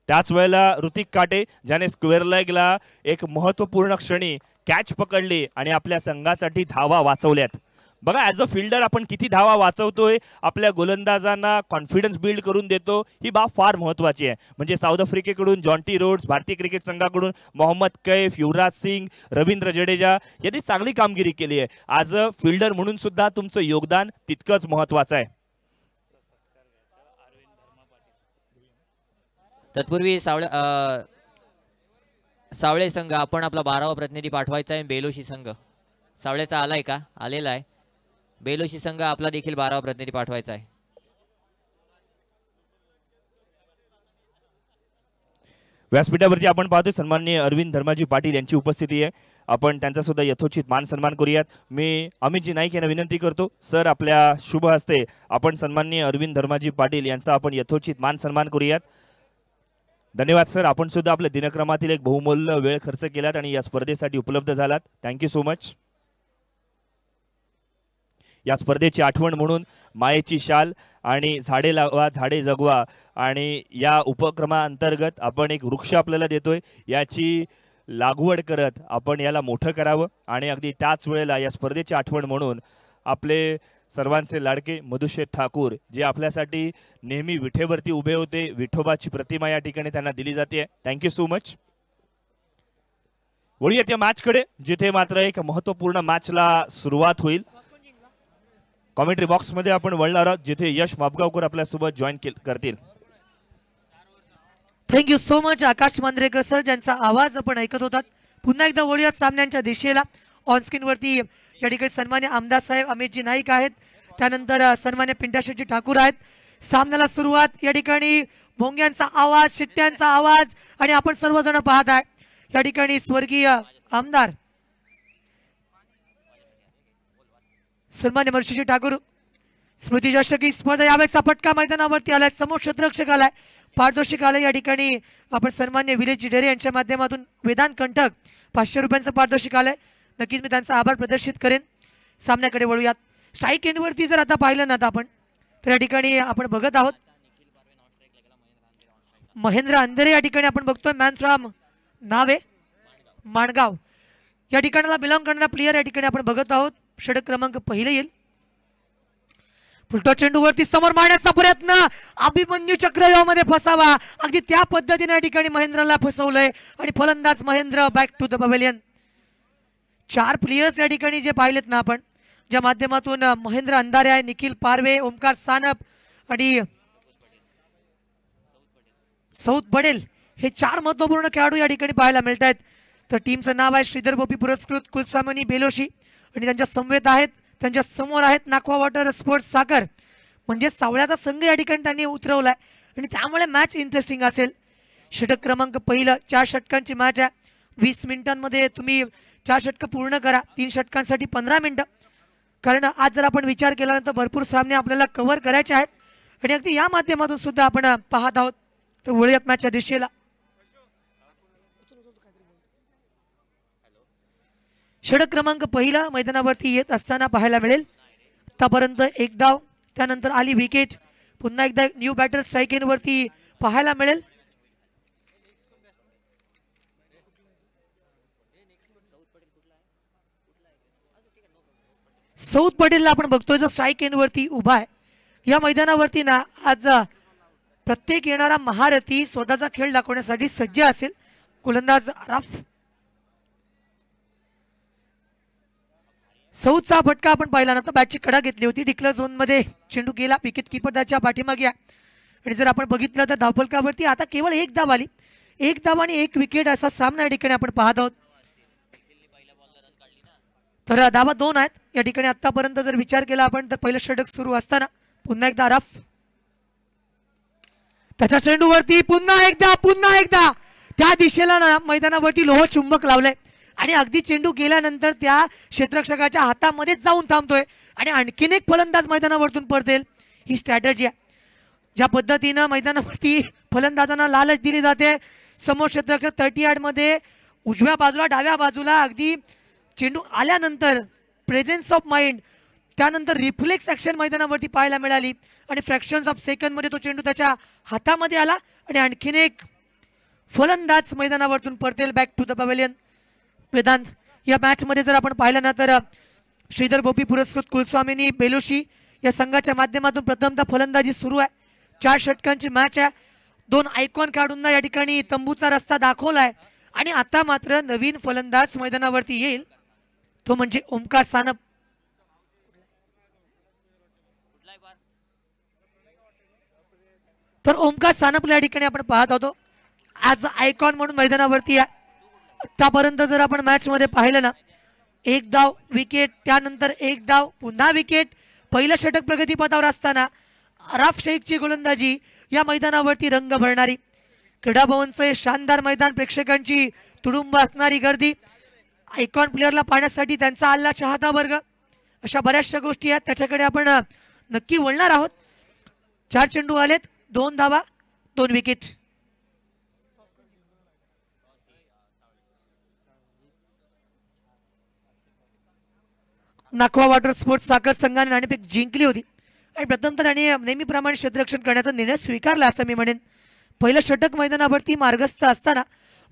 त्याच वेळेला ऋतिक काटे ज्याने स्क्वेअर लेगला एक महत्त्वपूर्ण क्षणी कॅच पकडली आणि आपल्या संघासाठी धावा वाचवल्यात। बघा ॲज अ फिल्डर आपण किती धावा वाचवतोय, आपल्या गोलंदाजांना कॉन्फिडन्स बिल्ड करून देतो, ही बाब फार महत्त्वाची आहे। म्हणजे साऊथ आफ्रिकेकडून जॉन्टी रोड्स, भारतीय क्रिकेट संघाकडून मोहम्मद कैफ, युवराज सिंग, रवींद्र जडेजा यांनी चांगली कामगिरी केली आहे। ॲज अ फिल्डर म्हणून सुद्धा तुमचं योगदान तितकंच महत्त्वाचं आहे। तत्पूर्वी सावळे संघ आपण आपला 12वा प्रतिनिधी पाठवायचा आहे। बेलोशी संघ सावळेचा आलाय का? आलेला आहे। बेलोशी संघ आपला देखील 12वा प्रतिनिधी पाठवायचा आहे। व्यासपीठावरती आपण पाहतोय सन्माननीय अरविंद धर्माजी पाटील यांची उपस्थिती आहे। आपण त्यांचा सुद्धा यथोचित मान सन्मान करूयात। मी अमितजी नाईक यांना विनंती करतो, सर आपल्या शुभ हस्ते आपण सन्माननीय अरविंद धर्माजी पाटील यांचा आपण यथोचित मान सन्मान करूयात। धन्यवाद सर, आपण सुद्धा आपल्या दिनक्रमातील एक बहुमूल्य वेळ खर्च केलात आणि या स्पर्धेसाठी उपलब्ध झालात। Thank you so much. या स्पर्धेची आठवण म्हणून मायेची शाल आणि झाडे लावा झाडे जगवा आणि या उपक्रमाअंतर्गत आपण एक वृक्ष आपल्याला देतोय, याची लागवड करत आपण याला मोठं करावं आणि अगदी त्याच वेळेला या स्पर्धेची आठवण म्हणून आपले सर्वांचे लाडके मधुशेठ ठाकूर जे आपल्यासाठी नेहमी विठेवरती उभे होते, विठोबाची प्रतिमा या ठिकाणी त्यांना दिली जाते। Thank you so much. वळूयात या मॅचकडे, जिथे मात्र एक महत्त्वपूर्ण मॅचला सुरुवात होईल। कॉमेंट्री बॉक्स मध्ये आपण वळणार आहोत, जिथे यश मापगावकर आपल्यासोबत जॉईन करतील। थँक्यू सो मच आकाश मांद्रेकर सर, ज्यांचा आवाज आपण ऐकत होतात। पुन्हा एकदा वळूयात सामन्यांच्या दिशेला। ऑन स्क्रीन वरती या ठिकाणी सन्मान्य आमदार साहेब अमितजी नाईक आहेत, त्यानंतर सन्मान्य पिंटा शेट्टी ठाकूर आहेत। सामन्याला सुरुवात या ठिकाणी भोंग्यांचा आवाज, शिट्ट्यांचा आवाज आणि आपण सर्वजण पाहत आहे या ठिकाणी स्वर्गीय आमदार सन्मान्य मर्षीजी ठाकूर स्मृती चषकी स्पर्धा यावेळेचा फटका मैदानावरती आलाय, समोर क्षेत्ररक्षक आलाय, पारितोषिक आलंय या ठिकाणी आपण सन्मान्य विलेज डेरे यांच्या माध्यमातून वेदांत कंठक 500 रुपयांचं पारितोषिक आलंय। नक्कीच मी त्यांचा आभार प्रदर्शित करेन। सामन्याकडे वळूयात। स्ट्राईक एंडवरती जर आता पाहिलं ना आपण, तर या ठिकाणी आपण बघत आहोत महेंद्र अंधेरे या ठिकाणी आपण बघतोय, मॅन फ्रॉम नावे माणगाव या ठिकाणाला बिलॉंग करणारा प्लेयर या ठिकाणी आपण बघत आहोत। षटक क्रमांक पहिले येईल। फुलटो चेंडूवरती समोर मारण्याचा प्रयत्न, अभिमन्यू चक्रव्यूहामध्ये फसावा, अगदी त्या पद्धतीने या ठिकाणी महेंद्रला फसवलंय आणि फलंदाज Mahendra back to the pavilion. 4 players या ठिकाणी जे पाहिलेत ना आपण, ज्या माध्यमातून महेंद्र अंधारे आहे, निखिल पारवे, ओमकार सानप आणि सौद पटेल हे 4 महत्वपूर्ण खेळाडू या ठिकाणी पाहायला मिळत आहेत। तर टीमचं नाव आहे श्रीधर गोपी पुरस्कृत कुलसामनी बेलोशी आणि त्यांच्या समवेत आहेत, त्यांच्या समोर आहेत नाकवा वॉटर स्पोर्ट्स साखर, म्हणजे सावळ्याचा संघ या ठिकाणी त्यांनी उतरवलाय आणि त्यामुळे मॅच इंटरेस्टिंग असेल। षटक क्रमांक पहिलं 4 षटकांची मॅच आहे। 20 मिनिटांमध्ये तुम्ही 4 षटकं पूर्ण करा, 3 षटकांसाठी 15 मिनिटं, कारण आज जर आपण विचार केला तर भरपूर सामने आपल्याला कव्हर करायचे आहेत आणि अगदी या माध्यमातून सुद्धा आपण पाहत आहोत। तर वळूयात मॅचच्या दिशेला। षटक क्रमांक पहिला मैदानावरती येत असताना पाहायला मिळेल। आतापर्यंत 1 धाव, त्यानंतर आली विकेट, पुन्हा एकदा न्यू बॅटर स्ट्राईक एंडवरती पाहायला मिळेल। सौद पटेलला आपण बघतोय जो स्ट्राईक एंडवरती उभा आहे। या मैदानावरती ना आज प्रत्येक येणारा महारथी स्वतःचा खेळ दाखवण्यासाठी सज्ज असेल। गोलंदाज आराफ, सौदचा फटका आपण पाहिला ना, तर बॅटची कडा घेतली होती, डिक्लेअर झोन मध्ये चेंडू गेला, विकेट कीपर त्याच्या पाठीमागे आहे आणि जर आपण बघितलं तर धावफलकावरती आता केवळ 1 धाव आली, 1 धाव आणि 1 विकेट असा सामना या ठिकाणी आपण पाहत आहोत। तर धावा 2 आहेत या ठिकाणी आतापर्यंत जर विचार केला आपण तर पहिलं षटक सुरू असताना पुन्हा एकदा आराफ, त्याच्या चेंडूवरती पुन्हा एकदा त्या दिशेला ना मैदानावरती लोह चुंबक लावलंय आणि अगदी चेंडू गेल्यानंतर त्या क्षेत्ररक्षकाच्या हातामध्येच जाऊन थांबतोय आणि आणखीन एक फलंदाज मैदानावरतून पडतील। ही स्ट्रॅटेजी आहे, ज्या पद्धतीनं मैदानावरती फलंदाजांना लालच दिली जाते। समोर क्षेत्ररक्षक 30 यार्ड मध्ये उजव्या बाजूला डाव्या बाजूला अगदी चेंडू आल्यानंतर प्रेझेन्स ऑफ माइंड, त्यानंतर रिफ्लेक्स ऍक्शन मैदानावरती पाहायला मिळाली आणि फ्रॅक्शन्स ऑफ सेकंड मध्ये तो चेंडू त्याच्या हातामध्ये आला आणि आणखीन एक फलंदाज मैदानावरतून परतेल back to the pavilion. Vedant, या मॅच मध्ये जर आपण पाहिलं ना तर श्रीधर भोपी पुरस्कृत कुलस्वामिनी बेलोशी या संघाच्या माध्यमातून प्रथमतः फलंदाजी सुरू आहे. 4 षटकांची मॅच आहे. 2 आयकॉन खेळाडूंना या ठिकाणी तंबूचा रस्ता दाखवलाय आणि आता मात्र नवीन फलंदाज मैदानावरती येईल, तो म्हणजे ओमकार सानप. तर ओमकार सानपला या ठिकाणी आपण पाहत होतो आज आयकॉन म्हणून मैदानावरती आहे. आतापर्यंत जर आपण मॅच मध्ये पाहिलं ना, 1 धाव विकेट, त्यानंतर 1 धाव पुन्हा विकेट. पहिलं षटक प्रगतीपथावर असताना अराफ शेखची गोलंदाजी या मैदानावरती रंग भरणारी. क्रीडा भवनचं हे शानदार मैदान, प्रेक्षकांची तुडुंब असणारी गर्दी, आयकॉन प्लेअरला पाहण्यासाठी त्यांचा आल्ला चाहता वर्ग, अशा बऱ्याचशा गोष्टी आहेत, त्याच्याकडे आपण नक्की वळणार आहोत. 4 चेंडू आलेत, 2 धावा, 2 विकेट. नाखवा वॉटर स्पोर्ट्स साखर संघाने नाणेफेक जिंकली होती आणि प्रथमतः त्यांनी नेहमीप्रमाणे क्षेत्ररक्षण करण्याचा निर्णय स्वीकारला असं मी म्हणेन. पहिलं षटक मैदानावरती मार्गस्थ असताना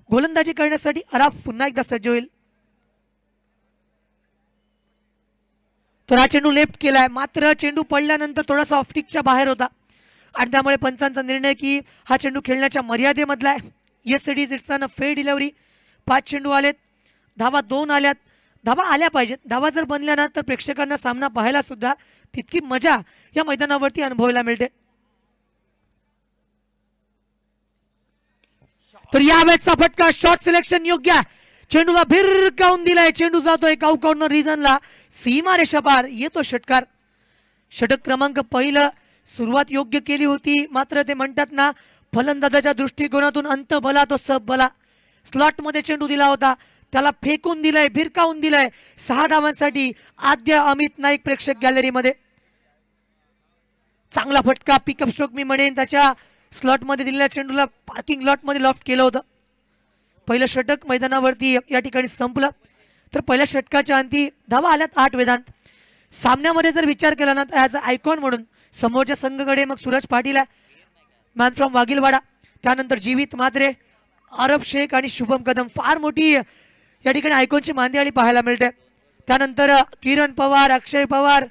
गोलंदाजी करण्यासाठी अराफ पुन्हा एकदा सज्ज होईल. तर हा चेंडू लेफ्ट केलाय, मात्र चेंडू पडल्यानंतर थोडासा ऑफस्टिकच्या बाहेर होता आणि त्यामुळे पंचांचा निर्णय की हा चेंडू खेळण्याच्या मर्यादेमधला आहे. Yes it is, it's a fair delivery. 5 चेंडू आलेत, धावा 2 आल्यात. धावा आल्या पाहिजेत, धावा जर बनल्या ना तर प्रेक्षकांना सामना पाहायला सुद्धा तितकी मजा या मैदानावरती अनुभवायला मिळते. तर यावेळेचा फटका, शॉट सिलेक्शन योग्य, चेंडूला भिरकावून दिलाय, चेंडू जातोय काऊ कॉर्नर रिजनला, सीमा रेषा पार, येतो षटकार. षटक क्रमांक पहिलं सुरुवात योग्य केली होती, मात्र ते म्हणतात ना फलंदाजाच्या दृष्टिकोनातून अंत भला तो सब भला. स्लॉट मध्ये चेंडू दिला होता, त्याला फेकून दिलाय, भिरकावून दिलाय. 6 धावांसाठी आद्य अमित नाईक प्रेक्षक गॅलरीमध्ये. चांगला फटका, पिकअप स्ट्रोक मी म्हणेन. त्याच्या स्लॉट मध्ये दिलेल्या चेंडूला पार्किंग लॉट मध्ये लॉफ्ट केलं होतं. पहिलं षटक मैदानावरती या ठिकाणी संपलं. तर पहिल्या षटकाच्या अंती धावा आल्यात 8. वेदांत, सामन्यामध्ये जर विचार केला ना तर ॲज अ आयकॉन म्हणून समोरच्या संघाकडे मग सूरज पाटील आहे, मॅन फ्रॉम वाघिलवाडा, त्यानंतर जीवित म्हात्रे, अरब शेख आणि शुभम कदम. फार मोठी या ठिकाणी आयकॉनची मांदियाळी पाहायला मिळते. त्यानंतर किरण पवार, अक्षय पवार,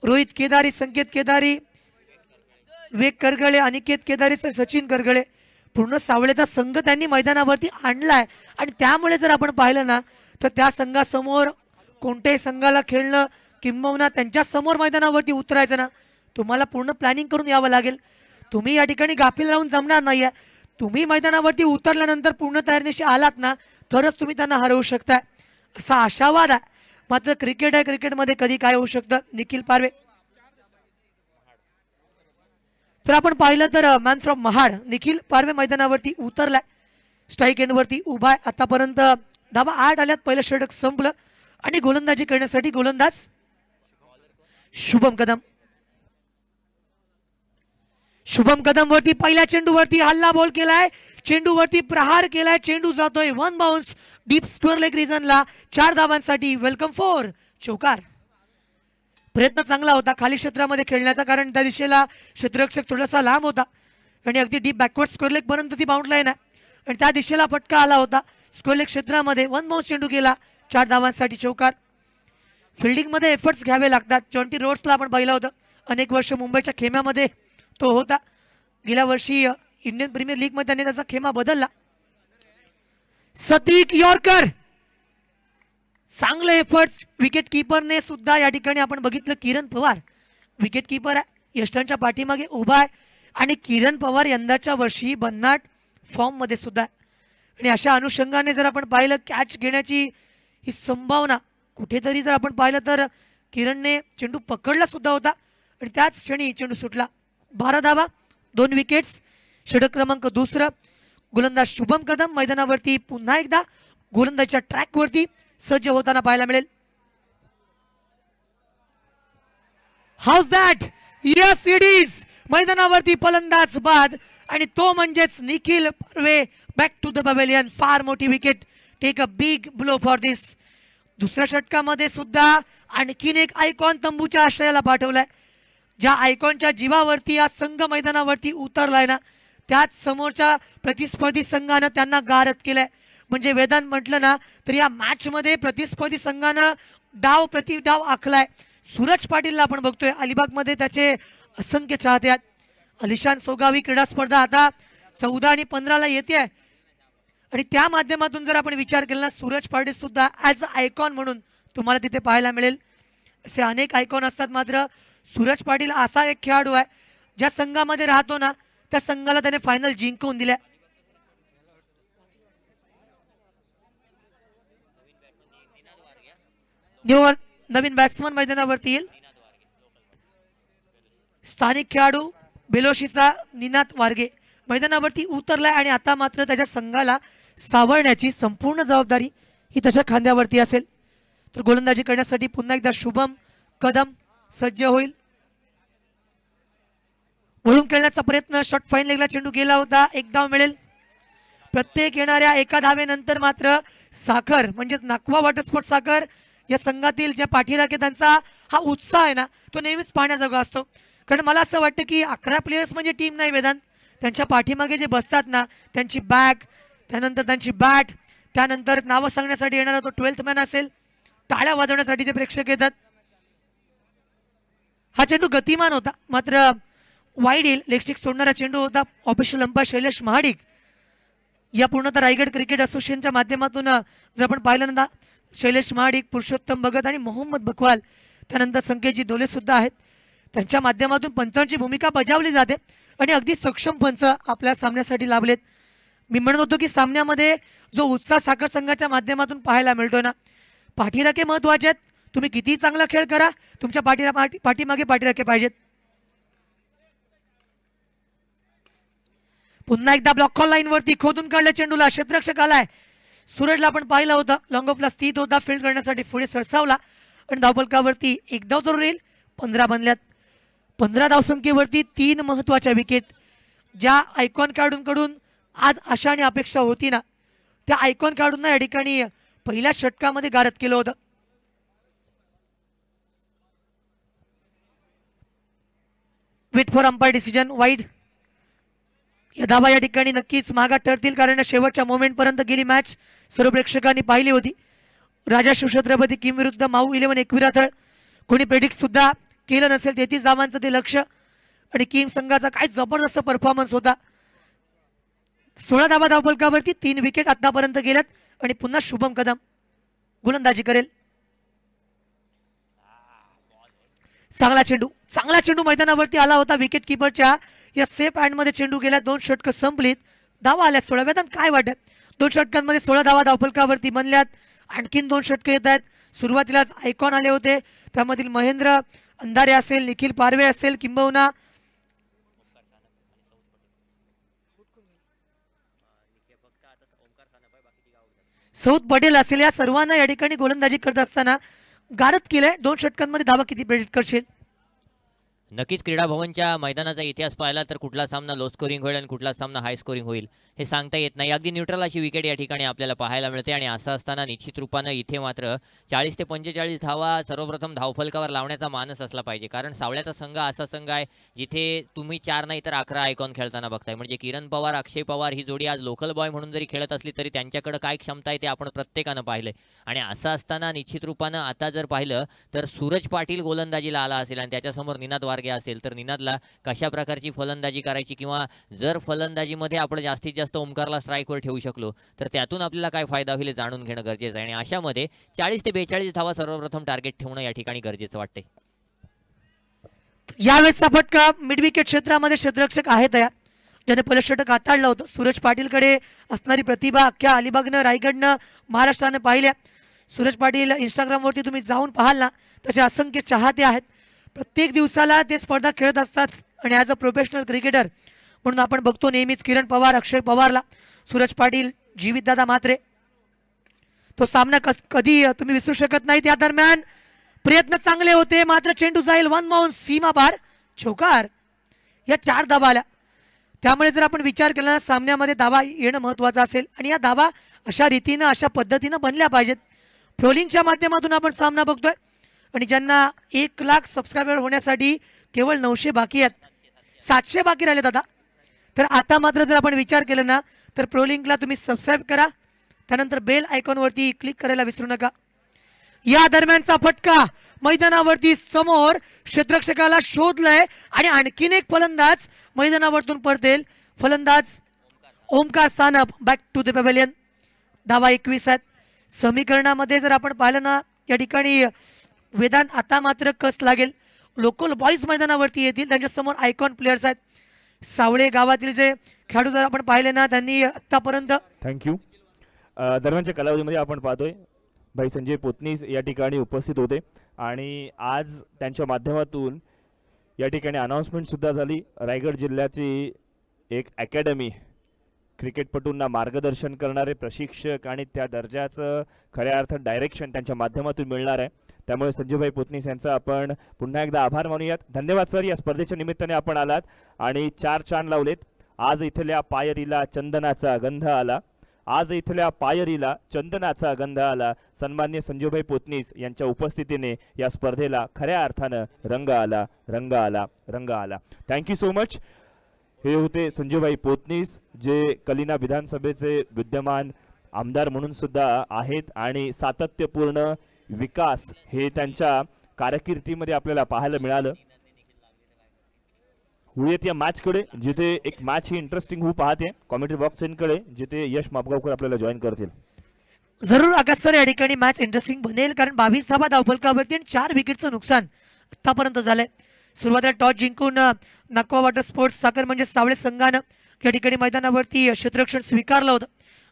रोहित केदारी, संकेत केदारी, विवेक करगळे, अनिकेत केदारी, सचिन करगळे, पूर्ण सावळेचा संघ त्यांनी मैदानावरती आणलाय. आणि त्यामुळे जर आपण पाहिलं ना तर त्या संघासमोर कोणत्याही संघाला खेळणं किंबहुना त्यांच्या समोर मैदानावरती उतरायचं ना, तुम्हाला पूर्ण प्लॅनिंग करून यावं लागेल. तुम्ही या ठिकाणी गाफील राहून जमणार नाहीये. तुम्ही मैदानावरती उतरल्यानंतर पूर्ण तयारीनिशी आलात ना तरच तुम्ही त्यांना हरवू शकताय, असा आशावाद आहे. मात्र क्रिकेट आहे, क्रिकेटमध्ये कधी काय होऊ शकतं. निखिल पारवे, तर आपण पाहिलं तर मॅन फ्रॉम महाड निखिल पारवे मैदानावरती उतरलाय, स्ट्राईक एंडवरती उभा आहे. आतापर्यंत धावा 8 आल्यात. पहिलं षटक संपलं आणि गोलंदाजी करण्यासाठी गोलंदाज शुभम कदम. शुभम कदम वरती पहिल्या चेंडूवरती हल्ला बॉल केलाय, चेंडूवरती प्रहार केलाय, चेंडू जातोय 1 बाउन्स डीप स्क्वेअर लेग रिजनला. 4 धावांसाठी वेलकम 4, चौकार. प्रयत्न चांगला होता खाली क्षेत्रामध्ये खेळण्याचा, कारण त्या दिशेला क्षेत्ररक्षक थोडासा लांब होता आणि अगदी डीप बॅकवर्ड स्क्वेअर लेग पर्यंत ती बाउंड लाईन आहे आणि त्या दिशेला फटका आला होता. स्क्वेअर लेग क्षेत्रामध्ये 1 बाउन्स चेंडू गेला, 4 धावांसाठी चौकार. फिल्डिंग मध्ये एफर्ट्स घ्यावे लागतात. जॉन्टी रोड्सला आपण पाहिलं होतं, अनेक वर्ष मुंबईच्या खेम्यामध्ये तो होता. गेल्या वर्षी इंडियन प्रीमियर लीग मध्ये त्याने त्याचा खेमा बदलला. सतीक यॉर्कर, चांगले एफर्ट्स. विकेट कीपरने सुद्धा या ठिकाणी आपण बघितलं, किरण पवार विकेट कीपर आहे, यष्टांच्या पाठीमागे उभा आहे आणि किरण पवार यंदाच्या वर्षी भन्नाट फॉर्म मध्ये सुद्धा आहे. आणि अशा अनुषंगाने जर आपण पाहिलं कॅच घेण्याची ही संभावना कुठेतरी जर आपण पाहिलं तर किरणने चेंडू पकडला सुद्धा होता आणि त्याच क्षणी चेंडू सुटला. 12 धावा, 2 विकेट्स. षटक क्रमांक 2. गोलंदाज शुभम कदम मैदानावरती पुन्हा एकदा गोलंदाजच्या ट्रॅकवरती सज्ज होताना पाहायला मिळेल. How's that, yes it is. मैदानावरती फलंदाज बाद आणि तो म्हणजेच Nikhil Parve, back to the pavilion. फार मोठी wicket, take a big blow for this. दुसऱ्या षटकामध्ये सुद्धा आणखीन एक आयकॉन तंबूच्या आश्रयाला पाठवलाय. ज्या आयकॉनच्या जीवावरती हा संघ मैदानावरती उतरलाय ना त्याच समोरच्या प्रतिस्पर्धी संघानं त्यांना गारद केलंय. म्हणजे वेदांत म्हटलं ना तर या मॅच मध्ये प्रतिस्पर्धी संघानं डाव प्रति डाव आखलाय. सूरज पाटीलला आपण बघतोय अलिबागमध्ये त्याचे असंख्य चाहते आहेत. अलिशान सोगावी क्रीडा स्पर्धा आता 14 आणि 15 येते आणि त्या माध्यमातून जर आपण विचार केला ना सूरज पाटील सुद्धा ॲज अ आयकॉन म्हणून तुम्हाला तिथे पाहायला मिळेल. असे अनेक आयकॉन असतात मात्र सूरज पाटील असा एक खेळाडू आहे ज्या संघामध्ये राहतो ना त्या संघाला त्याने फायनल जिंकवून दिल्या. नवीन बॅट्समन मैदानावरती येईल. स्थानिक खेळाडू बेलोशीचा निनाद वारगे मैदानावरती उतरलाय आणि आता मात्र त्याच्या संघाला सावरण्याची संपूर्ण जबाबदारी ही त्याच्या खांद्यावरती असेल. तर गोलंदाजी करण्यासाठी पुन्हा एकदा शुभम कदम सज्ज होईल. वळून खेळण्याचा प्रयत्न शॉट फाईन लेगला चेंडू गेला होता. एक धाव मिळेल. प्रत्येक येणाऱ्या एका धावेनंतर मात्र साखर म्हणजेच नाकवा वॉटर स्पोर्ट्स साखर या संघातील ज्या पाठीराखे त्यांचा हा उत्साह आहे ना तो नेहमीच पाहण्याजोगा असतो. कारण मला असं वाटतं की 11 प्लेयर्स म्हणजे टीम नाही वेदांत. त्यांच्या पाठीमागे जे बसतात ना त्यांची बॅग त्यानंतर त्यांची बॅट त्यानंतर नावं सांगण्यासाठी येणारा तो 12th मॅन असेल टाळ्या वाजवण्यासाठी ते प्रेक्षक येतात. हा चेंडू गतिमान होता मात्र वाईड येईल. लेगस्टिक सोडणारा चेंडू होता. ऑफिशियल अंपायर शैलेश महाडिक या पूर्णतः रायगड क्रिकेट असोसिएशनच्या माध्यमातून जर आपण पाहिलं ना शैलेश महाडिक पुरुषोत्तम भगत आणि मोहम्मद बकवाल त्यानंतर संकेतजी डोले सुद्धा आहेत. त्यांच्या माध्यमातून पंचांची भूमिका बजावली जाते आणि अगदी सक्षम पंच आपल्या सामन्यासाठी लाभलेत. मी म्हणत होतो की सामन्यामध्ये जो उत्साह साखर संघाच्या माध्यमातून पाहायला मिळतोय ना पाठीराखे महत्वाचे आहेत. तुम्ही किती चांगला खेळ करा तुमच्या पाठीमागे पाठीराखे पाहिजेत. पुन्हा एकदा ब्लॉक कॉल लाईन वरती खोदून काढलं चेंडूला. क्षेत्ररक्षक आलाय. सूरजला आपण पाहिलं होतं लॉंग ऑफला स्थित होता. फील्ड करण्यासाठी पुढे सरसावला आणि धावफलकावरती एक धाव जरूर येईल. 15 बनल्यात. 15 धावसंख्येवरती 3 महत्वाच्या विकेट. ज्या आयकॉन खेळाडूंकडून आज आशा आणि अपेक्षा होती ना त्या आयकॉन खेळाडूंना या ठिकाणी पहिल्या षटकामध्ये गारद केलं होतं. Wait for umpire decision wide. या धावा या ठिकाणी नक्कीच मागात ठरतील कारण शेवटच्या मोमेंट पर्यंत गेली मॅच सर्व प्रेक्षकांनी पाहिली होती. राजा शिवछत्रपती किम विरुद्ध माऊ 11 एकविराथळ कोणी प्रेडिक्ट सुद्धा केलं नसेल. 33 धावांचं ते लक्ष आणि किम संघाचा काय जबरदस्त परफॉर्मन्स होता. 16 धावा धावफलकावरती 3 विकेट आतापर्यंत गेल्यात आणि पुन्हा शुभम कदम गोलंदाजी करेल. चांगला चेंडू मैदानावरती आला होता. विकेट किपरच्या या सेफ हँड मध्ये चेंडू गेला. 2 षटकं संपलीत. धावा आल्या 16. वेदांत काय वाटत 2 षटकांमध्ये 16 धावा धावफलकावरती बनल्यात. आणखीन 2 षटकं येत आहेत. सुरुवातीलाच आयकॉन आले होते त्यामधील महेंद्र अंधारे असेल निखिल पारवे असेल किंबहुना सौद पटेल असेल या सर्वांना या ठिकाणी गोलंदाजी करत असताना गारद केलंय. 2 षटकांमध्ये धावा किती प्रेडिक्ट करशील? नक्कीच क्रीडा भवनच्या मैदानाचा इतिहास पाहिला तर कुठला सामना लो स्कोरिंग होईल आणि कुठला सामना हाय स्कोरिंग होईल हे सांगता येत नाही. अगदी न्यूट्रल अशी विकेट या ठिकाणी आपल्याला पाहायला मिळते आणि असं असताना निश्चित रूपानं इथे मात्र 40 ते 45 धावा सर्वप्रथम धावफलकावर लावण्याचा मानस असला पाहिजे. कारण सावळ्याचा संघ असा संघ आहे जिथे तुम्ही 4 नाही तर 11 आयकॉन खेळताना बघताय. म्हणजे किरण पवार अक्षय पवार ही जोडी आज लोकल बॉय म्हणून जरी खेळत असली तरी त्यांच्याकडे काय क्षमता आहे ते आपण प्रत्येकानं पाहिलंय. आणि असं असताना निश्चित रूपानं आता जर पाहिलं तर सूरज पाटील गोलंदाजीला आला असेल आणि त्याच्यासमोर निनाद वारगे असेल तर निनादला कशा प्रकारची फलंदाजी करायची किंवा जर फलंदाजीमध्ये आपण जास्तीत जास्त ओमकारला स्ट्राईकवर ठेवू शकलो तर त्यातून आपल्याला काय फायदा होईल जाणून घेणं गरजेचं आहे. आणि अशामध्ये 40 ते 42 धावा सर्वप्रथम टार्गेट ठेवणं या ठिकाणी गरजेचं वाटते. यावेळेसचा फटका मिड विकेट क्षेत्रामध्ये क्षेत्ररक्षक आहेत या ज्याने पहिलं षटक हाताळलं होतं. सूरज पाटीलकडे असणारी प्रतिभा अख्ख्या अलिबागनं रायगडनं महाराष्ट्रानं पाहिल्या. सूरज पाटील इंस्टाग्रामवरती तुम्ही जाऊन पाहाल ना त्याचे असंख्य चाहते आहेत. प्रत्येक दिवसाला ते स्पर्धा खेळत असतात आणि ॲज अ प्रोफेशनल क्रिकेटर म्हणून आपण बघतो नेहमीच किरण पवार अक्षय पवारला. सूरज पाटील जीवितदादा म्हात्रे तो सामना कधी तुम्ही विसरू शकत नाही. त्या दरम्यान प्रयत्न चांगले होते मात्र चेंडू जाईल 1 माऊन सीमा पार चौकार. या 4 धावा आल्या. त्यामुळे जर आपण विचार केला सामन्यामध्ये धावा येणं महत्त्वाचं असेल आणि या धावा अशा रीतीनं अशा पद्धतीनं बनल्या पाहिजेत. ट्रोलिंगच्या माध्यमातून आपण सामना बघतोय आणि ज्यांना 1 लाख सबस्क्रायबर होण्यासाठी केवळ 900 बाकी आहेत. 700 बाकी राहिले दादा. तर आता मात्र जर आपण विचार केला ना तर प्रो लिंकला तुम्ही सबस्क्राईब करा, त्यानंतर बेल आयकॉनवरती क्लिक करायला विसरू नका. या दरम्यानचा फटका मैदानावरती समोर क्षेत्ररक्षकाला शोधलाय आणि आणखीन एक फलंदाज मैदानावरतून परतेल. फलंदाज Omkar Sanap back to the pavilion. धावा 21 आहेत. समीकरणामध्ये जर आपण पाहिलं ना या ठिकाणी वेदांत आता मात्र कस लागेल. लोकल बॉईज मैदानावरती येतील, त्यांच्या समोर आयकॉन प्लेयर्स आहेत. सावळे गावातील जे खेळाडू जर आपण पाहिले ना त्यांनी आतापर्यंत थँक्यू. दरम्यानच्या कालावधीमध्ये आपण पाहतोय भाई संजय पोतनीस या ठिकाणी उपस्थित होते आणि आज त्यांच्या माध्यमातून या ठिकाणी अनाउन्समेंट सुद्धा झाली. रायगड जिल्ह्याची एक अकॅडमी, क्रिकेटपटूंना मार्गदर्शन करणारे प्रशिक्षक आणि त्या दर्जाचं खऱ्या अर्थात डायरेक्शन त्यांच्या माध्यमातून मिळणार आहे. त्यामुळे संजयभाई पोतनीस यांचा आपण पुन्हा एकदा आभार मानूयात. धन्यवाद सर, या स्पर्धेच्या निमित्ताने आपण आलात आणि 4 चांद लावलेत. आज इथल्या पायरीला चंदनाचा गंध आला, आज इथल्या पायरीला चंदनाचा गंध आला. सन्मान्य संजयभाई पोतनीस यांच्या उपस्थितीने या स्पर्धेला खऱ्या अर्थानं रंग आला, रंग आला, रंग आला. Thank you so much. हे होते संजयभाई पोतनीस, जे कलिना विधानसभेचे विद्यमान आमदार म्हणून सुद्धा आहेत आणि सातत्यपूर्ण विकास हे त्यांच्या कारकिर्दीमध्ये आपल्याला पाहायला मिळालं. होऊयात या मॅचकडे, जिथे एक मॅच ही इंटरेस्टिंग होऊ पाहते कॉमेंट्री बॉक्स कडे, जिथे यश मापगावकर आपल्याला जॉईन करतील. जरूर आकाश सर, या ठिकाणी मॅच इंटरेस्टिंग बनेल, कारण 22 धावा धावफलकावरती आणि 4 विकेटचं नुकसान आतापर्यंत झालंय. सुरुवातीला टॉस जिंकून नाकवा वॉटर स्पोर्ट्स साखर म्हणजे सावळे संघानं या ठिकाणी मैदानावरती क्षेत्ररक्षण स्वीकारलं होतं.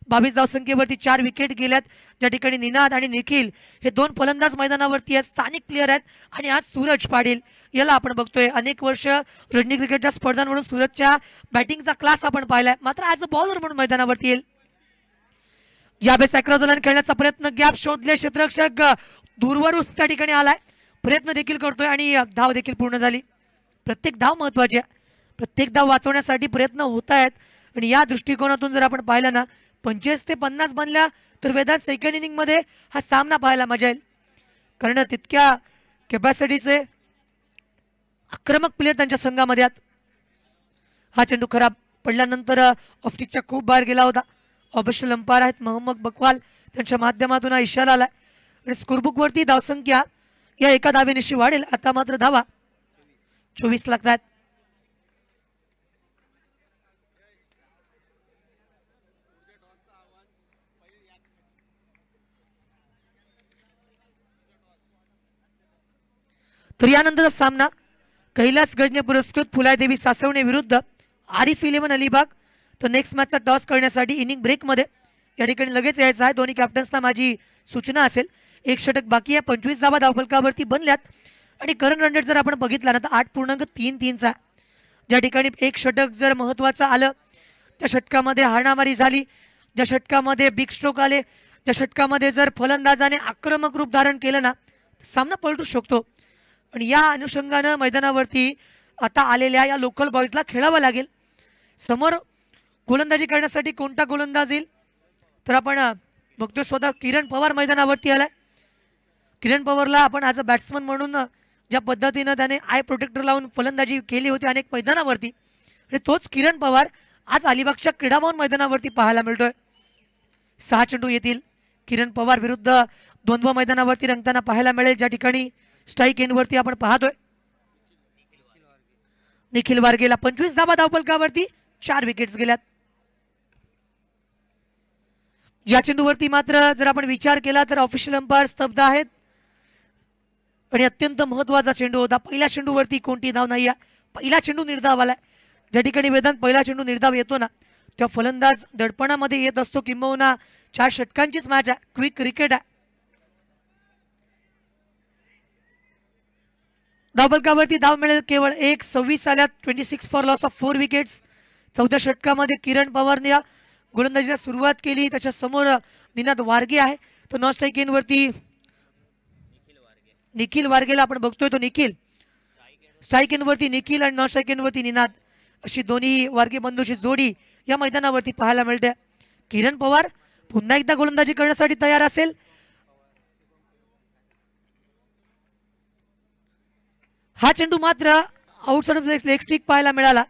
22 धावसंख्येवरती 4 विकेट गेल्यात, ज्या ठिकाणी निनाद आणि निखिल हे 2 फलंदाज मैदानावरती आहेत, स्थानिक प्लेयर आहेत. आणि आज सूरज पाटील याला आपण बघतोय, अनेक वर्ष रणजी क्रिकेटच्या स्पर्धांवरून सूरजच्या बॅटिंगचा क्लास आपण पाहिलाय, मात्र ॲज अ बॉलर म्हणून मैदानावरती येईल. यावेळेस अॅक्रोझोलान खेळण्याचा प्रयत्न, गॅप शोधले, क्षेत्ररक्षक दूरवरून त्या ठिकाणी आलाय, प्रयत्न देखील करतोय आणि धाव देखील पूर्ण झाली. प्रत्येक धाव महत्वाची आहे, प्रत्येक धाव वाचवण्यासाठी प्रयत्न होत आहेत. आणि या दृष्टिकोनातून जर आपण पाहिलं ना 25 ते 50 बनल्या तर वेदांत सेकंड इनिंग मध्ये हा सामना पाहायला मजा येईल, कारण तितक्या कॅपॅसिटीचे आक्रमक प्लेयर त्यांच्या संघामध्ये आहेत. हा चेंडू खराब पडल्यानंतर ऑफस्टिकच्या खूप बाहेर गेला होता. ऑफिशियल अंपायर आहेत मोहम्मद बकवाल, त्यांच्या माध्यमातून हा इशारा आलाय. आणि स्कोरबुक वरती धावसंख्या या एका धावेनिशी वाढेल. आता मात्र धावा 24 लागतात. तर यानंतरचा सामना कैलास गजने पुरस्कृत फुलादेवी सासवणे विरुद्ध आरिफ 11 अलिबाग. तर नेक्स्ट मॅचचा टॉस करण्यासाठी इनिंग ब्रेक मध्ये या ठिकाणी लगेच यायचं आहे. दोन्ही कॅप्टन्सना माझी सूचना असेल, 1 षटक बाकी आहे, 25 धावा धावफलकावरती बनल्यात. आणि करंट रन रेट जर आपण बघितला ना तर 8.33चा, ज्या ठिकाणी 1 षटक जर महत्वाचं आलं, त्या षटकामध्ये हाणामारी झाली, ज्या षटकामध्ये बिग स्ट्रोक आले, ज्या षटकामध्ये जर फलंदाजाने आक्रमक रूप धारण केलं ना सामना पलटू शकतो. आणि या अनुषंगानं मैदानावरती आता आलेल्या या लोकल बॉईजला खेळावं लागेल. समोर गोलंदाजी करण्यासाठी कोणता गोलंदाज येईल तर आपण बघतोय स्वतः किरण पवार मैदानावरती आलाय. किरण पवारला आपण ॲज अ बॅट्समन म्हणून ज्या पद्धतीनं त्याने आय प्रोटेक्टर लावून फलंदाजी केली होती अनेक मैदानावरती, आणि तोच किरण पवार आज अलिबागच्या क्रीडा भवन मैदानावरती पाहायला मिळतोय. 6 चेंडू येतील किरण पवार विरुद्ध द्वंद्व मैदानावरती रंगताना पाहायला मिळेल, ज्या ठिकाणी स्ट्राईक एंडवरती आपण पाहतोय निखिल वारगेला 25 धावा धावफलकावरती 4 विकेट्स गेल्यात. या चेंडूवरती मात्र जर आपण विचार केला तर ऑफिशियल अंपायर स्तब्ध आहेत आणि अत्यंत महत्वाचा चेंडू होता. पहिल्या चेंडूवरती कोणती धाव नाही आहे, पहिला चेंडू निर्धाव आलाय. ज्या ठिकाणी वेदांत पहिला चेंडू निर्धाव येतो ना तेव्हा फलंदाज दडपणामध्ये येत असतो, किंबहुना 4 षटकांचीच मॅच आहे, क्विक क्रिकेट आहे. धावफलकावरती धाव मिळेल केवळ 1, 26 आल्यात, 26 फॉर लॉस ऑफ 4 विकेट्स. 14 षटकामध्ये किरण पवारने गोलंदाजीला सुरुवात केली, त्याच्या समोर निनाद वारगे आहे. तो नॉन स्ट्राईक एंडवरती निखिल वारगेला आपण बघतोय, तो निखिल स्ट्राईक एंडवरती निखिल आणि नॉन स्ट्राईक एंडवरती निनाद, अशी दोन्ही वारगे बंधूची जोडी या मैदानावरती पाहायला मिळते. किरण पवार पुन्हा एकदा गोलंदाजी करण्यासाठी तयार असेल. हा चेंडू मात्र आउटसाइड ऑफ लेग स्टिक पाहायला मिळाला.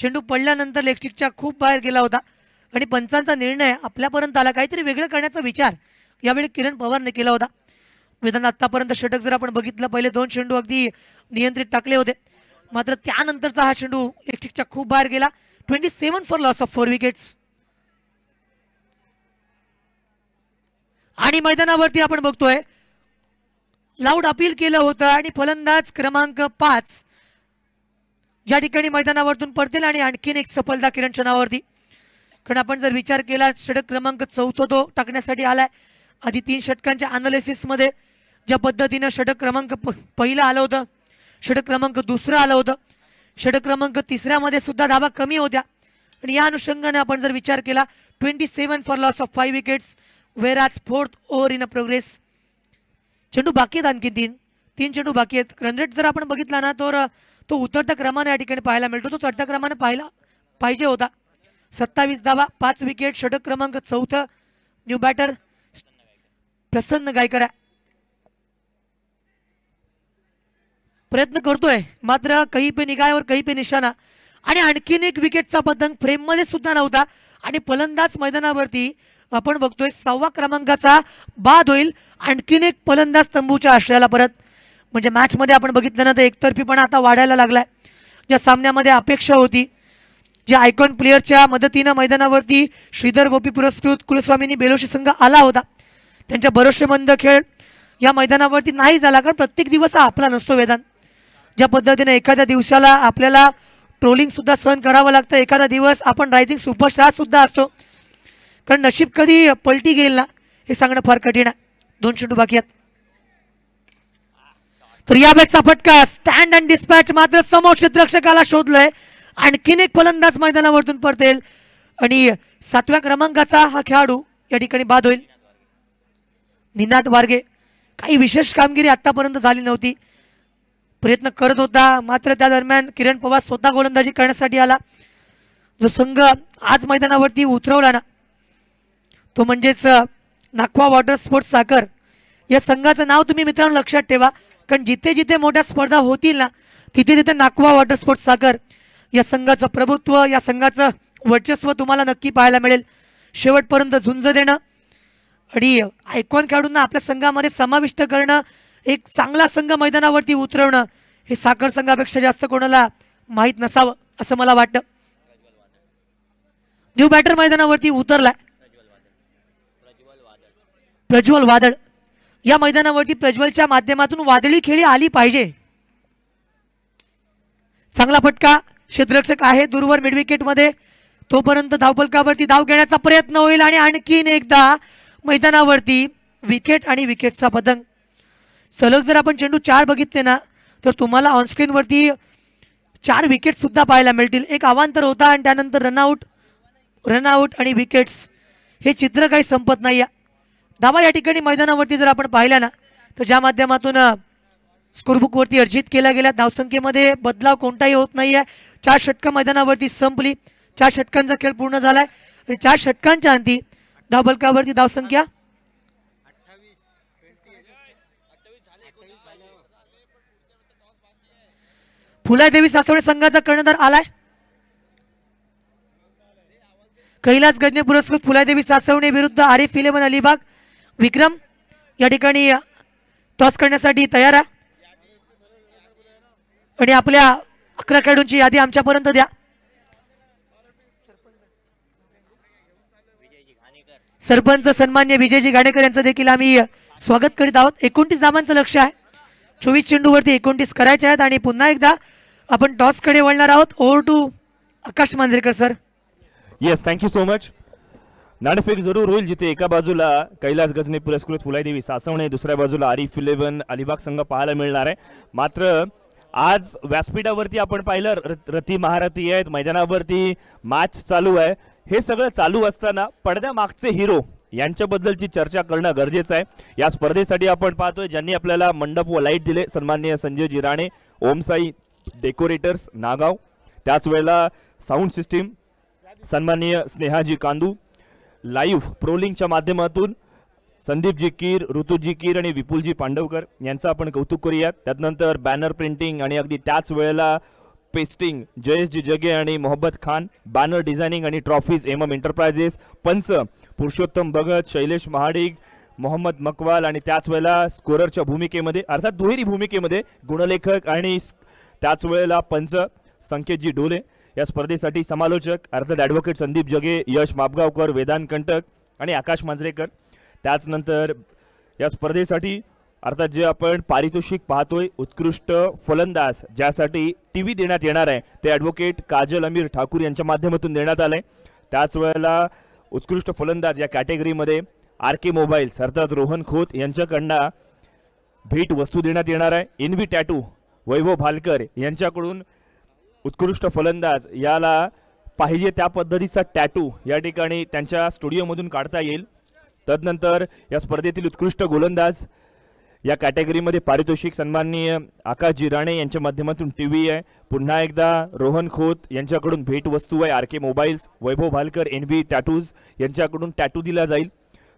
चेंडू पडल्यानंतर लेगस्टिकच्या खूप बाहेर गेला होता आणि पंचांचा निर्णय आपल्यापर्यंत आला. काहीतरी वेगळं करण्याचा विचार यावेळी किरण पवारने केला होता. मैदान आतापर्यंत षटक जर आपण बघितलं, पहिले 2 चेंडू अगदी नियंत्रित टाकले होते, मात्र त्यानंतरचा हा चेंडू लेगस्टिकच्या खूप बाहेर गेला. 27 फॉर लॉस ऑफ 4 विकेट्स. आणि मैदानावरती आपण बघतोय लाऊड अपील केलं होतं आणि फलंदाज क्रमांक 5 ज्या ठिकाणी मैदानावरतून पडतील आणि आणखीन एक सफलता किरणच्या नावावरती. कारण आपण जर विचार केला, षटक क्रमांक 4 तो टाकण्यासाठी आलाय. आधी 3 षटकांच्या अनालिसिस मध्ये ज्या पद्धतीनं षटक क्रमांक पहिलं आलं होतं, षटक क्रमांक 2 आलं होतं, षटक क्रमांक 3 मध्ये सुद्धा धावा कमी होत्या आणि या अनुषंगाने आपण जर विचार केला 27 for loss of 5 wickets were आज 4th over in a progress. चेंडू बाकी आहेत, आणखी 3 चेंडू बाकी आहेत. रन रेट जर आपण बघितला ना तर तो उतरत्या क्रमाने या ठिकाणी पाहायला मिळतो, तो चढत्या क्रमाने पाहायला पाहिजे होता. 27 धावा, 5 विकेट. षटक क्रमांक 4. न्यू बॅटर प्रसन्न गायकर प्रयत्न करतोय, मात्र कहीं पे निगाह और कहीं पे निशाणा. आणि आणखीन एक विकेटचा पतंग फ्रेम मध्ये सुद्धा नव्हता आणि फलंदाज मैदानावरती आपण बघतोय 6व्या क्रमांकाचा बाद होईल. आणखीन एक फलंदाज तंबूच्या आश्रयाला परत. म्हणजे मॅच मध्ये आपण बघितलं ना तर एकतर्फीपणा आता वाढायला लागलाय. ज्या सामन्यामध्ये अपेक्षा होती, ज्या आयकॉन प्लेयरच्या मदतीनं मैदानावरती श्रीधर गोपी पुरस्कृत कुलस्वामिनी बेलोशी संघ आला होता, त्यांच्या भरोशेमंद खेळ या मैदानावरती नाही झाला. कारण प्रत्येक दिवस हा आपला नसतो वेदांत. ज्या पद्धतीने एखाद्या दिवसाला आपल्याला ट्रोलिंग सुद्धा सहन करावं लागतं, एखादा दिवस आपण रायझिंग सुपरस्टार सुद्धा असतो. कारण नशीब कधी पलटी घेईल ना हे सांगणं फार कठीण आहे. 2 चेंडू बाकी आहेत. तर या बॅटचा फटका स्टँड अँड डिस्पॅच मात्र समोर क्षेत्ररक्षकाला शोधलंय. आणखीन एक फलंदाज मैदानावरतून पडतील आणि 7व्या क्रमांकाचा हा खेळाडू या ठिकाणी बाद होईल. निनाद वारगे काही विशेष कामगिरी आतापर्यंत झाली नव्हती, प्रयत्न करत होता, मात्र त्या दरम्यान किरण पवार स्वतः गोलंदाजी करण्यासाठी आला. जो संघ आज मैदानावरती उतरवला ना तो म्हणजेच नाखवा वॉटर स्पोर्ट्स साखर. या संघाचं नाव तुम्ही मित्रांनो लक्षात ठेवा, कारण जिथे जिथे मोठ्या स्पर्धा होतील ना तिथे तिथे नाखवा वॉटर स्पोर्ट्स साखर या संघाचं प्रभुत्व, या संघाचं वर्चस्व तुम्हाला नक्की पाहायला मिळेल. शेवटपर्यंत झुंज देणं आणि आयकॉन खेळाडूंना आपल्या संघामध्ये समाविष्ट करणं, एक चांगला संघ मैदानावरती उतरवणं हे साखर संघापेक्षा जास्त कोणाला माहीत नसावं असं मला वाटतं. न्यू बॅटर मैदानावरती उतरलाय प्रज्वल वादळ. या मैदानावरती प्रज्वलच्या माध्यमातून वादळी खेळी आली पाहिजे. चांगला फटका, क्षेत्ररक्षक आहे दूरवर मिड विकेट मध्ये, तोपर्यंत धावफलकावरती धाव घेण्याचा प्रयत्न होईल आणि आणखीन एकदा मैदानावरती विकेट आणि विकेटचा पतंग. सलग जर आपण चेंडू 4 बघितले ना तर तुम्हाला ऑनस्क्रीन वरती 4 विकेट सुद्धा पाहायला मिळतील. एक अवांतर होता आणि त्यानंतर रनआउट आणि विकेट्स हे चित्र काही संपत नाही. धावा या ठिकाणी मैदानावरती जर आपण पाहिल्या ना तर ज्या माध्यमातून स्कोरबुक वरती अर्जित केल्या गेल्या धावसंख्येमध्ये बदलाव कोणताही होत नाहीये. 4 षटकं मैदानावरती संपली, 4 षटकांचा खेळ पूर्ण झालाय आणि 4 षटकांच्या अंती धावफलकावरती धावसंख्या 28. फुलादेवी सासवडे संघाचा कर्णधार आलाय. कैलास गजने पुरस्कृत फुलादेवी सासवणे विरुद्ध आरिफ 11 अलिबाग. विक्रम या ठिकाणी टॉस करण्यासाठी तयार आहे आणि आपल्या 11 खेळाडूंची यादी आमच्यापर्यंत द्या. सरपंच सन्मान्य विजयजी घाणेकर यांचं देखील आम्ही स्वागत करीत आहोत. 29 धावांचं लक्ष आहे, 24 चेंडूवरती 29 करायचे आहेत आणि पुन्हा एकदा आपण टॉस कडे वळणार आहोत. Over to Akash Manjrekar sir. Yes, thank you so much. नाणेफेक जरूर होईल, जिथे एका बाजूला कैलास गजने पुरस्कृत फुलादेवी सासवणे, दुसऱ्या बाजूला आरिफ 11 अलिबाग संघ पाहायला मिळणार आहे. मात्र आज व्यासपीठावरती आपण पाहिलं रथी महारथी आहेत, मैदानावरती मॅच चालू आहे. हे सगळं चालू असताना पडद्यामागचे हिरो यांच्याबद्दलची चर्चा करणं गरजेचं आहे. या स्पर्धेसाठी आपण पाहतोय ज्यांनी आपल्याला मंडप व लाईट दिले, सन्माननीय संजय जिराणे, ओमसाई डेकोरेटर्स नागाव. त्याच वेळेला साऊंड सिस्टीम सन्माननीय स्नेहाजी कांदू, लाईव्ह प्रोलिंगच्या माध्यमातून संदीपजी कीर, ऋतुजी कीर आणि विपुलजी पांडवकर यांचं आपण कौतुक करूयात. त्यानंतर बॅनर प्रिंटिंग आणि अगदी त्याच वेळेला पेस्टिंग जयेशजी जगे आणि मोहब्बत खान, बॅनर डिझायनिंग आणि ट्रॉफीज एमएम एंटरप्राइजेस, पंच पुरुषोत्तम भगत, शैलेश महाडिक, मोहम्मद मकवाल आणि त्याच वेळेला स्कोररच्या भूमिकेमध्ये अर्थात दुहेरी भूमिकेमध्ये गुणलेखक आणि त्याच वेळेला पंच संकेतजी डोले. या स्पर्धेसाठी समालोचक अर्थात ॲडव्होकेट संदीप जगे, यश मापगावकर, वेदांत कंटक आणि आकाश मांजरेकर. त्याच नंतर या स्पर्धेसाठी अर्थात जे आपण पारितोषिक पाहतोय उत्कृष्ट फलंदाज ज्यासाठी टीव्ही देण्यात येणार आहे ते ॲडव्होकेट काजल अमीर ठाकूर यांच्या माध्यमातून देण्यात आलंय. त्याच वेळेला उत्कृष्ट फलंदाज या कॅटेगरीमध्ये RK मोबाईल्स अर्थात रोहन खोत यांच्याकडनं भेट वस्तू देण्यात येणार आहे. एनव्ही टॅटू वैभव भालकर यांच्याकडून उत्कृष्ट फलंदाज याला पाहिजे त्या पद्धतीचा टॅटू या ठिकाणी त्यांच्या स्टुडिओमधून काढता येईल. तदनंतर या स्पर्धेतील उत्कृष्ट गोलंदाज या कॅटेगरीमध्ये पारितोषिक सन्माननीय आकाशजी राणे यांच्या माध्यमातून टीव्ही आहे. पुन्हा एकदा रोहन खोत यांच्याकडून भेट वस्तू आहे RK मोबाईल्स, वैभव भालकर एनव्ही टॅटूज यांच्याकडून टॅटू दिला जाईल.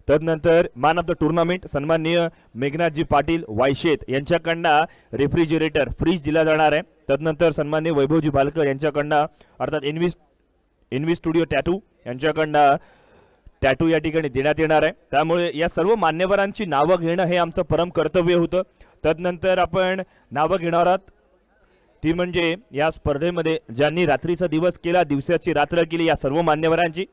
तदनंतर मॅन ऑफ द टुर्नामेंट सन्माननीय मेघनाथजी पाटील वायशेत यांच्याकडनं रेफ्रिजरेटर फ्रीज दिला जाणार आहे. तदनंतर सन्माननीय वैभवजी भालकर यांच्याकडनं अर्थात एनव्ही स्टुडिओ टॅटू यांच्याकडनं टॅटू या ठिकाणी देण्यात येणार आहे. त्यामुळे या सर्व मान्यवरांची नावं घेणं हे आमचं परम कर्तव्य होतं. तदनंतर आपण नावं घेणार आहोत ती म्हणजे या स्पर्धेमध्ये ज्यांनी रात्रीचा दिवस केला, दिवसाची रात्र केली, या सर्व मान्यवरांची.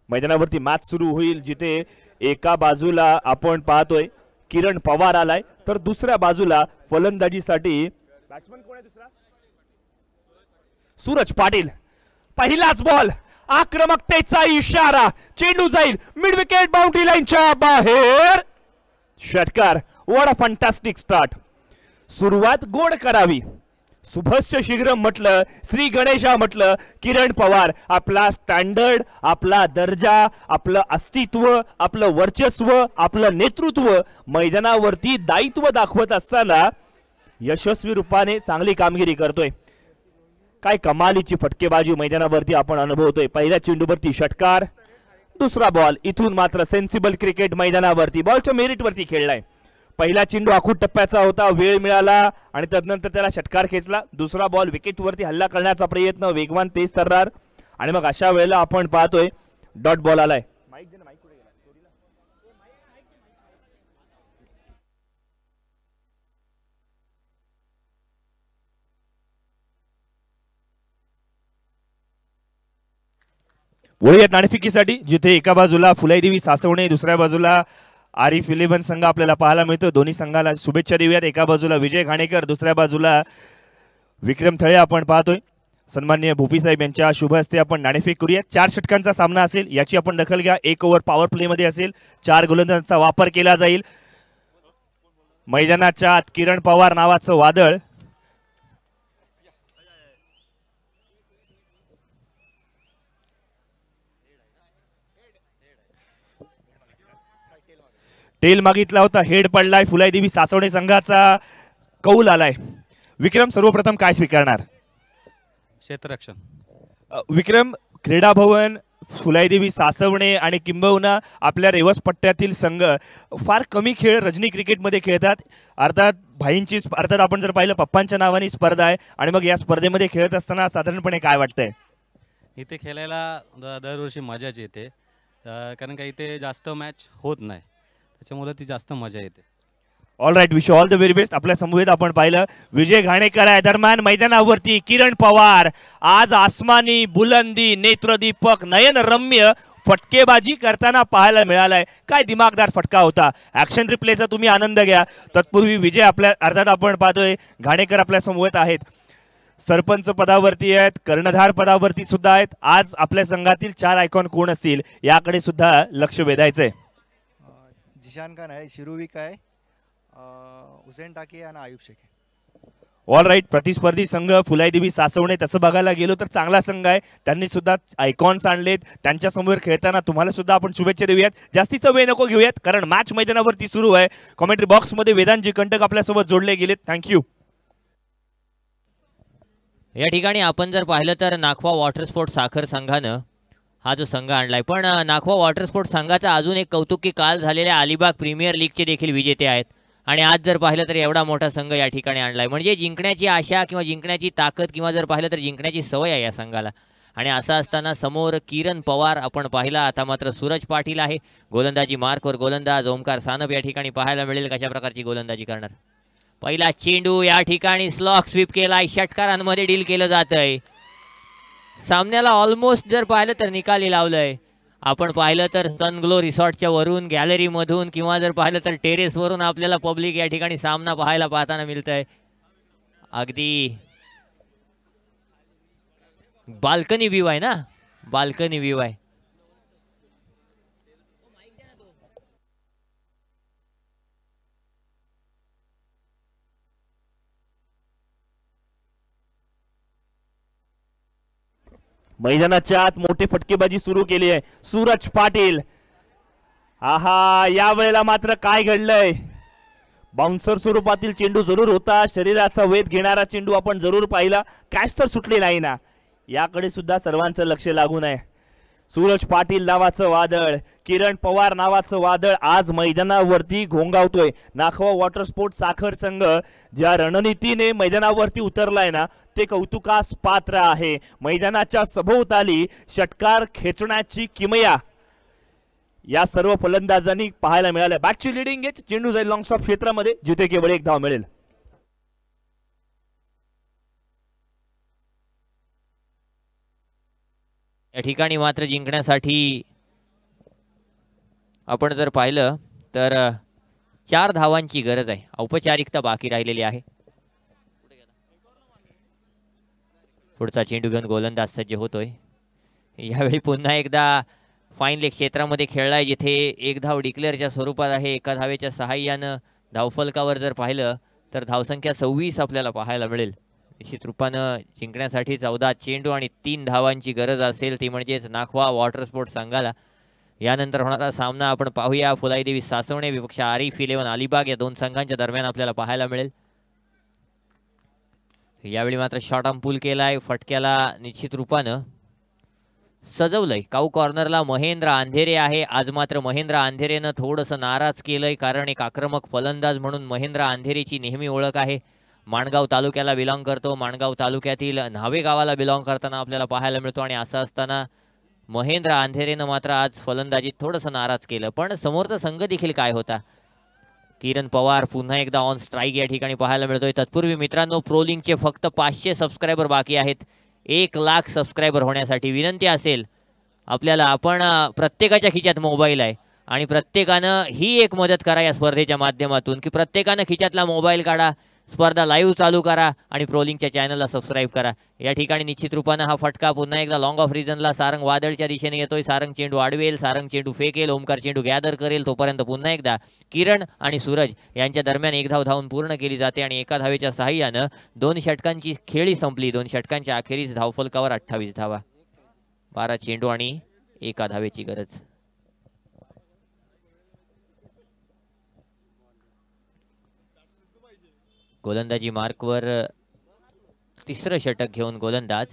मैदानावरती मॅच सुरू होईल जिथे एका बाजूला आपण पाहतोय किरण पवार आलाय तर दुसऱ्या बाजूला फलंदाजीसाठी बॅट्समन कोण आहे दुसरा? सूरज पाटील. पहिलाच बॉल, आक्रमकतेचा इशारा, चेंडू जाईल मिड विकेट बाउंड्री लाईनच्या बाहेर. षटकार. What a fantastic start. सुरुवात गोड करावी. शुभस्य शीघ्रम म्हटलं, श्री गणेशा म्हटलं, किरण पवार आपला स्टँडर्ड, आपला दर्जा, आपलं अस्तित्व, आपलं वर्चस्व, आपलं नेतृत्व मैदानावरती दायित्व दाखवत असताना यशस्वी रूपाने चांगली कामगिरी करतोय. काय कमालीची फटकेबाजी मैदानावरती आपण अनुभवतोय. पहिल्या चेंडूवरती षटकार, दुसरा बॉल. इथून मात्र सेन्सिबल क्रिकेट मैदानावरती बॉलच्या मेरिटवरती खेळलाय. पहिला चेंडू आखूड टप्प्याचा होता, वेळ मिळाला आणि तदनंतर त्याला षटकार खेचला. दुसरा बॉल विकेटवरती हल्ला करण्याचा प्रयत्न, वेगवान तेज तर्रार आणि मग अशा वेळेला आपण पाहतोय डॉट बॉल आलाय. वळूयात नाणेफेकीसाठी जिथे एका बाजूला फुलाईदेवी सासवणे, दुसऱ्या बाजूला आरिफ 11 संघ आपल्याला पाहायला मिळतो. दोन्ही संघाला शुभेच्छा देऊयात. एका बाजूला विजय घाणेकर, दुसऱ्या बाजूला विक्रम थळे आपण पाहतोय. सन्माननीय भूपी साहेब यांच्या शुभ हस्ते आपण नाणेफेक करूया. 4 षटकांचा सामना असेल, याची आपण दखल घ्या. 1 ओव्हर पॉवर प्ले मध्ये असेल, 4 गोलंदाजांचा वापर केला जाईल. मैदानाच्या आत किरण पवार नावाचं वादळ. टेल मागितला होता, हेड पडलाय. फुलाईदेवी सासवणे संघाचा कौल आलाय. विक्रम सर्वप्रथम काय स्वीकारणार? क्षेत्ररक्षण. विक्रम, क्रीडा भवन, फुलाईदेवी सासवणे आणि किंबहुना आपल्या रेवस पट्ट्यातील संघ फार कमी खेळ रजनी क्रिकेटमध्ये खेळतात. अर्थात भाईंची अर्थात आपण जर पाहिलं पप्पांच्या नावाने स्पर्धा आहे आणि मग या स्पर्धेमध्ये खेळत असताना साधारणपणे काय वाटतंय? इथे खेळायला दरवर्षी मजाच येते, कारण का इथे जास्त मॅच होत नाही, त्याच्यामुळे ती जास्त मजा येते. All right, wish all the very best. आपल्या समवेत आपण पाहिलं विजय घाणेकर आहे. दरम्यान मैदानावरती किरण पवार आज आसमानी बुलंदी, नेत्रदीपक, नयनरम्य फटकेबाजी करताना पाहायला मिळालाय. काय दिमागदार फटका होता. ऍक्शन रिप्लेचा तुम्ही आनंद घ्या. तत्पूर्वी विजय आपल्या अर्थात आपण पाहतोय घाणेकर आपल्या समवेत आहेत. सरपंच पदावरती आहेत, कर्णधार पदावरती सुद्धा आहेत. आज आपल्या संघातील 4 आयकॉन कोण असतील याकडे सुद्धा लक्ष वेधायचंय. जिशान खान आहे, शिरुविक आहे, हुसेन टाके आणि आयुब शेख. ऑल राईट, प्रतिस्पर्धी संघ फुलाईदेवी सासवणे तसं बघायला गेलो तर चांगला संघ आहे. त्यांनी सुद्धा आयकॉन्स आणलेत. त्यांच्या समोर खेळताना तुम्हाला सुद्धा आपण शुभेच्छा देऊयात. जास्तीचा वेळ नको घेऊयात कारण मॅच मैदानावरती सुरू आहे. कॉमेंट्री बॉक्समध्ये वेदांतजी कंटक आपल्यासोबत जोडले गेलेत. थँक्यू. या ठिकाणी आपण जर पाहिलं तर नाखवा वॉटर स्पोर्ट साखर संघानं हा जो संघ आणलाय, पण नाखवा वॉटर स्पोर्ट संघाचा अजून एक कौतुकी काल झालेल्या अलिबाग प्रीमियर लीगचे देखील विजेते आहेत आणि आज जर पाहिलं तर एवढा मोठा संघ या ठिकाणी आणलाय, म्हणजे जिंकण्याची आशा किंवा जिंकण्याची ताकद किंवा जर पाहिलं तर जिंकण्याची सवय आहे या संघाला. आणि असं असताना समोर किरण पवार आपण पाहिला, आता मात्र सूरज पाटील आहे गोलंदाजी मार्कवर. गोलंदाज ओमकार सानप या ठिकाणी पाहायला मिळेल कशा प्रकारची गोलंदाजी करणार. पहिला चेंडू या ठिकाणी स्लॉक स्वीप केलाय, षटकारांमध्ये डील केलं जात आहे. सामन्याला ऑलमोस्ट जर पाहिलं तर निकाली लावलंय. आपण पाहिलं तर सनग्लो रिसॉर्टच्या वरून, गॅलरी मधून किंवा जर पाहिलं तर टेरेस वरून आपल्याला पब्लिक या ठिकाणी सामना पाहताना मिळतंय. अगदी बाल्कनी व्ह्यू आहे ना, बाल्कनी व्ह्यू आहे. मैदानाच्या आत मोठी फटकेबाजी सुरू केली आहे सूरज पाटील. आहा, या वेळेला मात्र काय घडलंय, बाउन्सर स्वरूपातील चेंडू जरूर होता, शरीराचा वेध घेणारा चेंडू आपण जरूर पाहिला, कॅच तर सुटली नाही ना, याकडे सुद्धा सर्वांचं लक्ष लागून आहे. सूरज पाटील नावाचं वादळ, किरण पवार नावाचं वादळ आज मैदानावरती घोंगावतोय. नाखवा वॉटर स्पोर्ट साखर संघ ज्या रणनीतीने मैदानावरती उतरलाय ना ते कौतुकास पात्र आहे. मैदानाच्या सभोवताली षटकार खेचण्याची किमया या सर्व फलंदाजांनी पाहायला मिळाल्या. बॅकची लिडिंग आहे, चेंडू जाईल लॉंग स्टॉप क्षेत्रामध्ये, जिथे केवळ एक धाव मिळेल. या ठिकाणी मात्र जिंकण्यासाठी आपण जर पाहिलं तर 4 धावांची गरज आहे. औपचारिकता बाकी राहिलेली आहे. पुढचा चेंडू घेऊन गोलंदाज सज्ज होतोय. यावेळी पुन्हा एकदा फाईन लेग क्षेत्रामध्ये खेळलाय, जिथे एक धाव डिक्लेअरच्या स्वरूपात आहे. एका धावेच्या सहाय्यानं धावफलकावर जर पाहिलं तर धावसंख्या 26 आपल्याला पाहायला मिळेल. निश्चित रूपानं जिंकण्यासाठी 14 चेंडू आणि 3 धावांची गरज असेल, ती म्हणजेच नाखवा वॉटर स्पोर्ट संघाला. यानंतर होणारा सामना आपण पाहूया. फुलाई देवी सासवणे विपक्ष आरिफ 11 अलिबाग या दोन संघांच्या दरम्यान आपल्याला पाहायला मिळेल. यावेळी मात्र शॉर्ट आर्म पुल केलाय, फटक्याला निश्चित रूपानं सजवलंय. काऊ कॉर्नरला महेंद्र अंधेरे आहे. आज मात्र महेंद्र अंधेरेनं थोडंसं नाराज केलंय, कारण एक आक्रमक फलंदाज म्हणून महेंद्र अंधेरेची नेहमी ओळख आहे. माणगाव तालुक्याला बिलॉंग करतो, माणगाव तालुक्यातील न्हावे गावाला बिलॉंग करताना आपल्याला पाहायला मिळतो. आणि असं असताना महेंद्र अंधेरेनं मात्र आज फलंदाजीत थोडंसं नाराज केलं. पण समोरचा संघ देखील काय होता, किरण पवार पुन्हा एकदा ऑन स्ट्राईक या ठिकाणी पाहायला मिळतोय. तत्पूर्वी मित्रांनो, प्रोलिंगचे फक्त 500 सबस्क्रायबर बाकी आहेत. 1 लाख सबस्क्रायबर होण्यासाठी विनंती असेल आपल्याला, आपण प्रत्येकाच्या खिच्यात मोबाईल आहे आणि प्रत्येकानं ही एक मदत करा या स्पर्धेच्या माध्यमातून की प्रत्येकानं खिच्यातला मोबाईल काढा, स्पर्धा लाईव्ह चालू करा आणि प्रोलिंगच्या चॅनलला सबस्क्राईब करा. या ठिकाणी निश्चित रूपानं हा फटका पुन्हा एकदा लॉंग ऑफ रिजनला सारंग वादळच्या दिशेने येतोय. सारंग चेंडू आडवेल, सारंग चेंडू फेकेल, ओमकार चेंडू गॅदर करेल. तोपर्यंत पुन्हा एकदा किरण आणि सूरज यांच्या दरम्यान एक धाव धावून पूर्ण केली जाते आणि एका धावेच्या सहाय्यानं 2 षटकांची खेळी संपली. 2 षटकांच्या अखेरीस धावफलकावर 28 धावा, 12 चेंडू आणि 1 धावेची गरज. गोलंदाजी मार्कवर 3रं षटक घेऊन गोलंदाज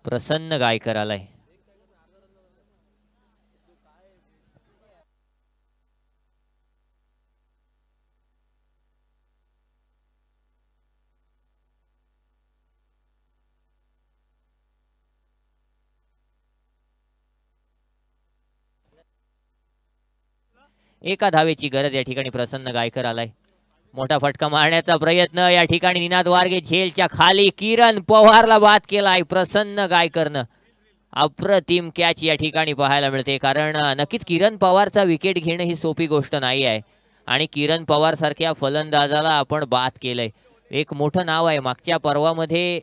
प्रसन्न गायकर आलाय. एका धावेची गरज, या ठिकाणी प्रसन्न गायकर आलाय. मोठा फटका मारण्याचा प्रयत्न, या ठिकाणी निनाद वारगे झेलच्या खाली, किरण पवारला बाद केलाय प्रसन्न गायकरनं. अप्रतिम कॅच या ठिकाणी पाहायला मिळते, कारण नक्कीच किरण पवारचा विकेट घेणं ही सोपी गोष्ट नाही आहे आणि किरण पवार सारख्या फलंदाजाला आपण बाद केलंय. एक मोठं नाव आहे. मागच्या पर्वामध्ये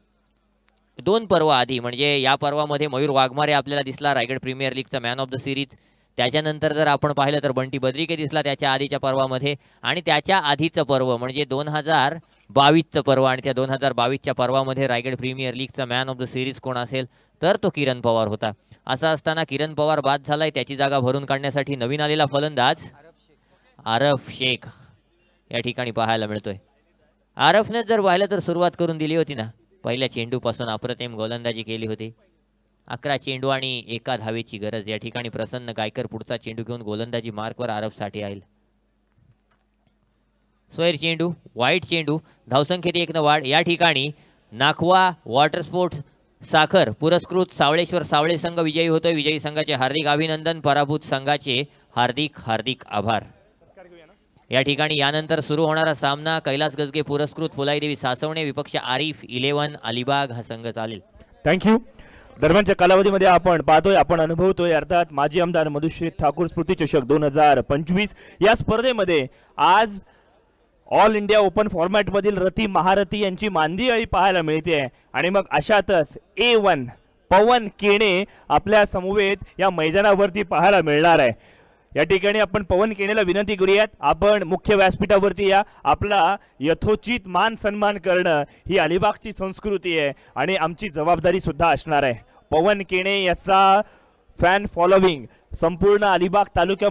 2 पर्व आधी, म्हणजे या पर्वामध्ये मयूर वाघमारे आपल्याला दिसला, रायगड प्रीमियर लीगचा मॅन ऑफ द सिरीज. त्याच्यानंतर जर आपण पाहिलं तर बंटी बद्रिके दिसला त्याच्या आधीच्या पर्वामध्ये, आणि त्याच्या आधीचं पर्व म्हणजे 2022चं पर्व, आणि त्या 2022च्या पर्वामध्ये रायगड प्रीमियर लीगचा मॅन ऑफ द सिरीज कोण असेल तर तो किरण पवार होता. असं असताना किरण पवार बाद झालाय. त्याची जागा भरून काढण्यासाठी नवीन आलेला फलंदाज आरफ शेख या ठिकाणी पाहायला मिळतोय. आरफने जर पाहिलं तर सुरुवात करून दिली होती ना, पहिल्या चेंडूपासून अप्रतिम गोलंदाजी केली होती. 11 चेंडू आणि 1 धावेची गरज. या ठिकाणी प्रसन्न गायकर पुढचा चेंडू घेऊन गोलंदाजी मार्कवर आरफसाठी आहे. सोयर चेंडू, वाईट चेंडू, धावसंख्येत 1 वाढ. या ठिकाणी नाखवा वॉटर स्पोर्ट्स साखर पुरस्कृत सावळेश्वर सावळे संघ विजयी होतोय. विजयी संघाचे हार्दिक अभिनंदन, पराभूत संघाचे हार्दिक हार्दिक आभार. या ठिकाणी यानंतर सुरू होणारा सामना कैलास गजगे पुरस्कृत फुलाईदेवी सासवणे विपक्ष आरिफ 11 अलिबाग हा संघ चालेल. थँक्यू. दरम्यानच्या कालावधीमध्ये आपण पाहतोय, आपण अनुभवतोय, अर्थात माजी आमदार मधुश्री ठाकूर स्मृती चषक 2025 या स्पर्धेमध्ये आज ऑल इंडिया ओपन फॉर्मॅटमधील रती महारथी यांची मांदी अळी पाहायला मिळते. आणि मग अशातच A1 पवन केणे आपल्या समवेत या मैदानावरती पाहायला मिळणार आहे. या ठिकाणी आपण पवन केणेला विनंती करूयात, आपण मुख्य व्यासपीठावरती या. आपला यथोचित मान सन्मान करणं ही अलिबागची संस्कृती आहे आणि आमची जबाबदारी सुद्धा असणार आहे. पवन केणे याचा फॅन फॉलोविंग संपूर्ण अलिबाग तालुक्यामध्ये